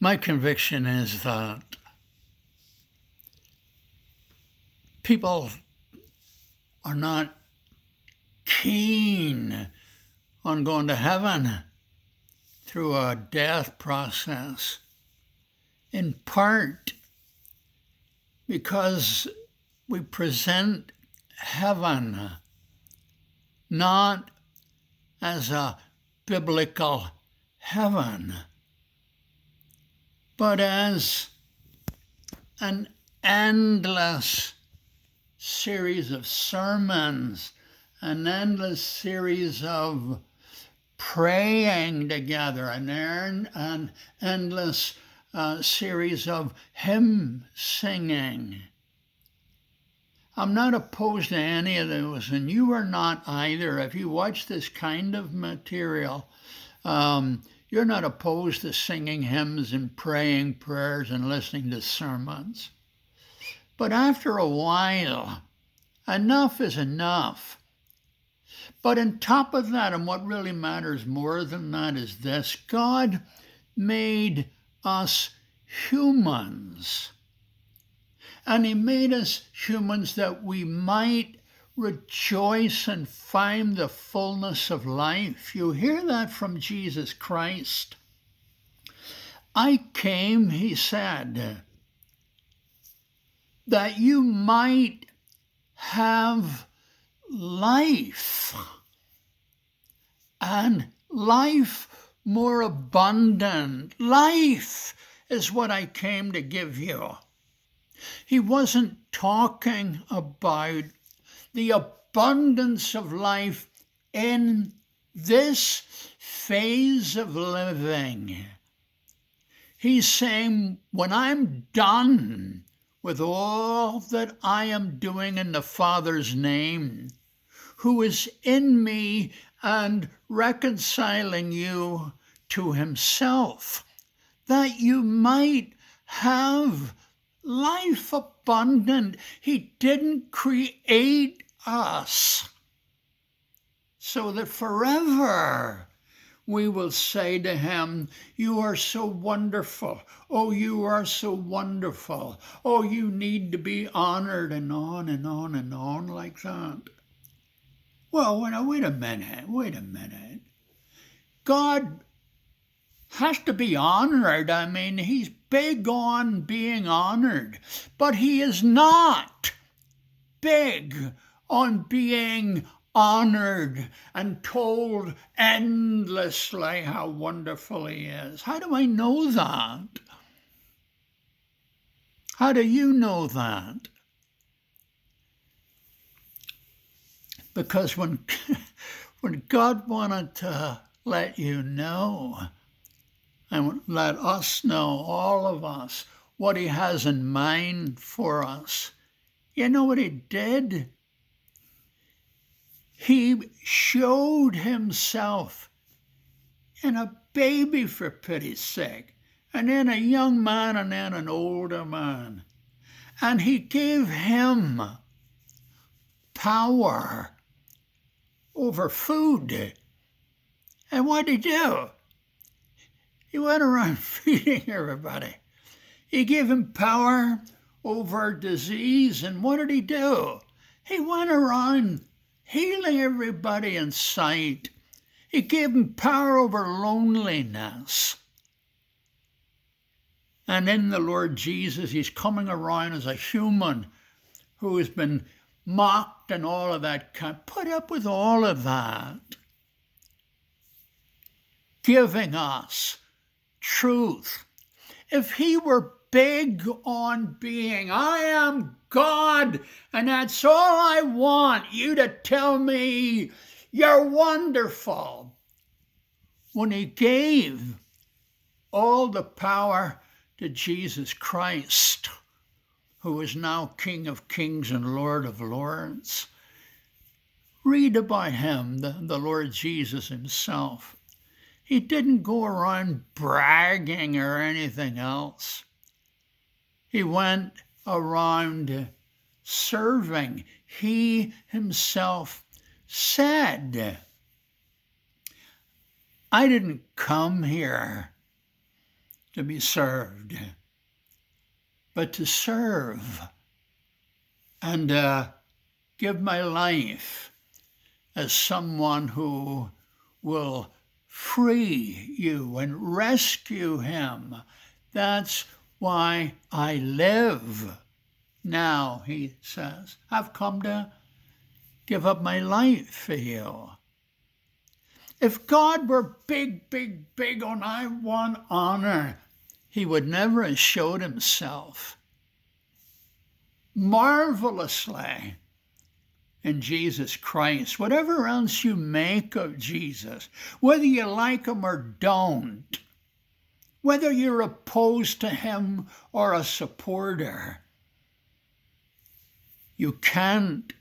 My conviction is that people are not keen on going to heaven through a death process, in part because we present heaven not as a biblical heaven, but as an endless series of sermons, an endless series of praying together, an endless series of hymn singing. I'm not opposed to any of those, and you are not either. If you watch this kind of material, you're not opposed to singing hymns and praying prayers and listening to sermons. But after a while, enough is enough. But on top of that, and what really matters more than that, is this: God made us humans. And he made us humans that we might rejoice and find the fullness of life. You hear that from Jesus Christ. I came, he said, that you might have life, and life more abundant. Life is what I came to give you. He wasn't talking about the abundance of life in this phase of living. He's saying, when I'm done with all that I am doing in the Father's name, who is in me and reconciling you to himself, that you might have life abundant. He didn't create us so that forever we will say to him, you are so wonderful. Oh, you are so wonderful. Oh, you need to be honored, and on and on and on like that. Well, wait a minute. God has to be honored. I mean, he's big on being honored, but he is not big on being honored and told endlessly how wonderful he is. How do I know that? How do you know that? Because when God wanted to let you know, and let us know, all of us, what he has in mind for us, you know what he did? He showed himself in a baby, for pity's sake, and in a young man, and in an older man. And he gave him power over food. And what did he do? He went around feeding everybody. He gave him power over disease, and what did he do? He went around healing everybody in sight. He gave him power over loneliness. And in the Lord Jesus, he's coming around as a human who has been mocked and all of that. Put up with all of that. Giving us truth. If he were big on being, I am God, and that's all I want you to tell me, you're wonderful. When he gave all the power to Jesus Christ, who is now King of Kings and Lord of Lords, read about him, the Lord Jesus himself. He didn't go around bragging or anything else. He went around serving. He himself said, I didn't come here to be served, but to serve and give my life as someone who will free you and rescue him. That's why I live. Now, he says, I've come to give up my life for you. If God were big, big, big on I want honor, he would never have showed himself marvelously in Jesus Christ. Whatever else you make of Jesus, whether you like him or don't, whether you're opposed to him or a supporter, you can't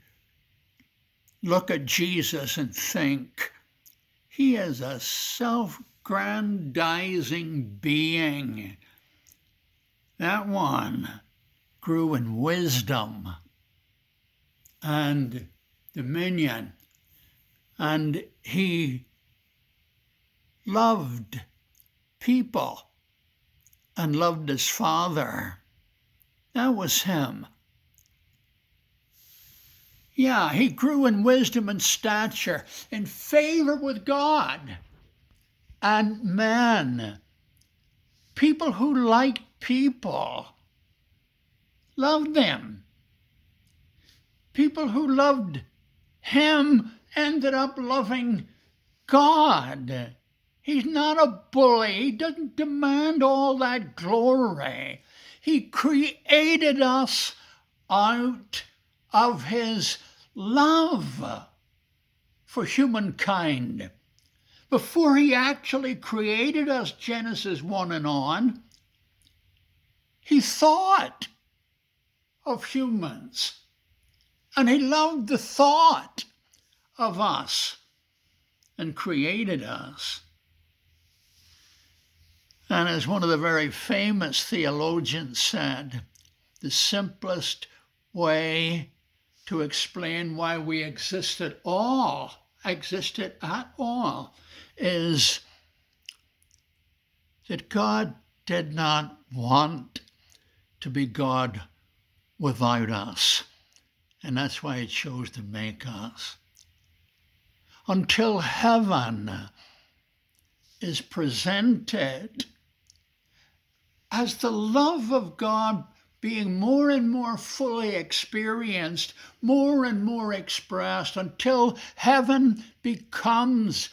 look at Jesus and think he is a self-grandizing being. That one grew in wisdom and dominion, and he loved people and loved his Father. That was him. Yeah, he grew in wisdom and stature, in favor with God and man. People who liked people loved them. People who loved him ended up loving God. He's not a bully. He doesn't demand all that glory. He created us out of his love for humankind. Before he actually created us, Genesis 1 and on, he thought of humans, and he loved the thought of us and created us. And as one of the very famous theologians said, the simplest way to explain why we exist at all, is that God did not want to be God without us. And that's why he chose to make us. Until heaven is presented as the love of God being more and more fully experienced, more and more expressed, until heaven becomes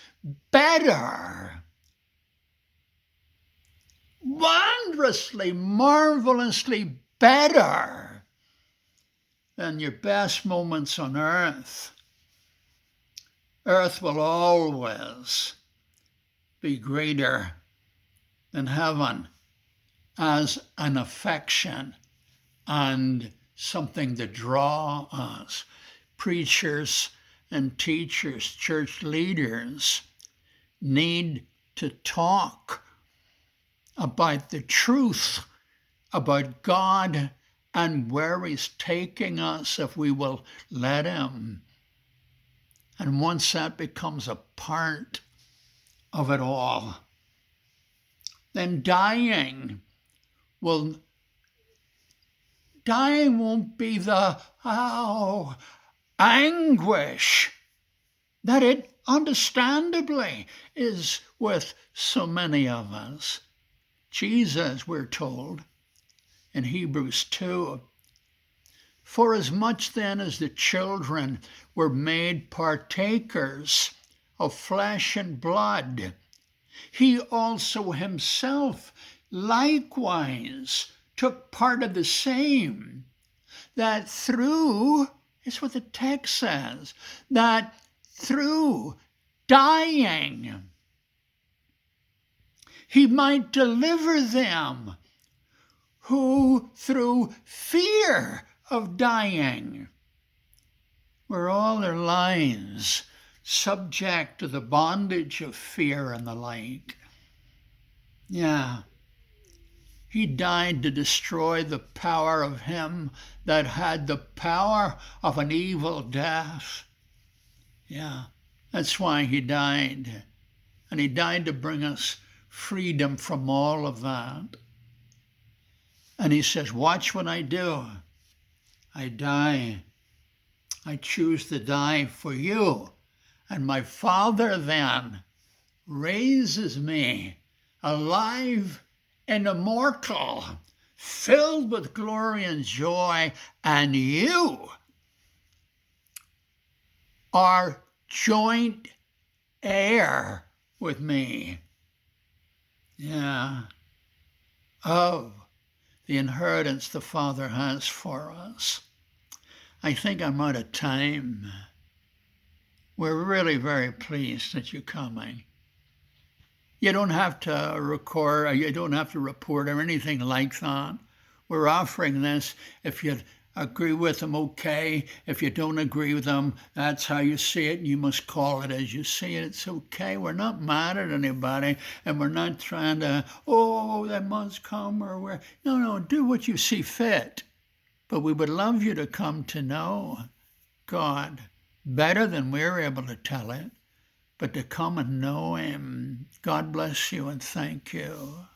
better, wondrously, marvelously better than your best moments on earth. Earth will always be greater than heaven as an affection and something to draw us. Preachers and teachers, church leaders need to talk about the truth about God and where he's taking us if we will let him. And once that becomes a part of it all, then dying won't be the anguish that it understandably is with so many of us. Jesus, we're told in Hebrews 2, for as much then as the children were made partakers of flesh and blood, he also himself likewise took part of the same, that through, it's what the text says, that through dying he might deliver them who through fear of dying were all their lives subject to the bondage of fear and the like. Yeah. He died to destroy the power of him that had the power of an evil death. Yeah, that's why he died. And he died to bring us freedom from all of that. And he says, watch what I do. I die. I choose to die for you. And my Father then raises me alive and immortal, filled with glory and joy, and you are joint heir with me. Yeah. Of the inheritance the Father has for us. I think I'm out of time. We're really very pleased that you're coming. You don't have to record, or you don't have to report or anything like that. We're offering this. If you agree with them, okay. If you don't agree with them, that's how you see it, and you must call it as you see it. It's okay. We're not mad at anybody, and we're not trying to, they must come, or where. No, do what you see fit. But we would love you to come to know God better than we're able to tell it, but to come and know Him. God bless you and thank you.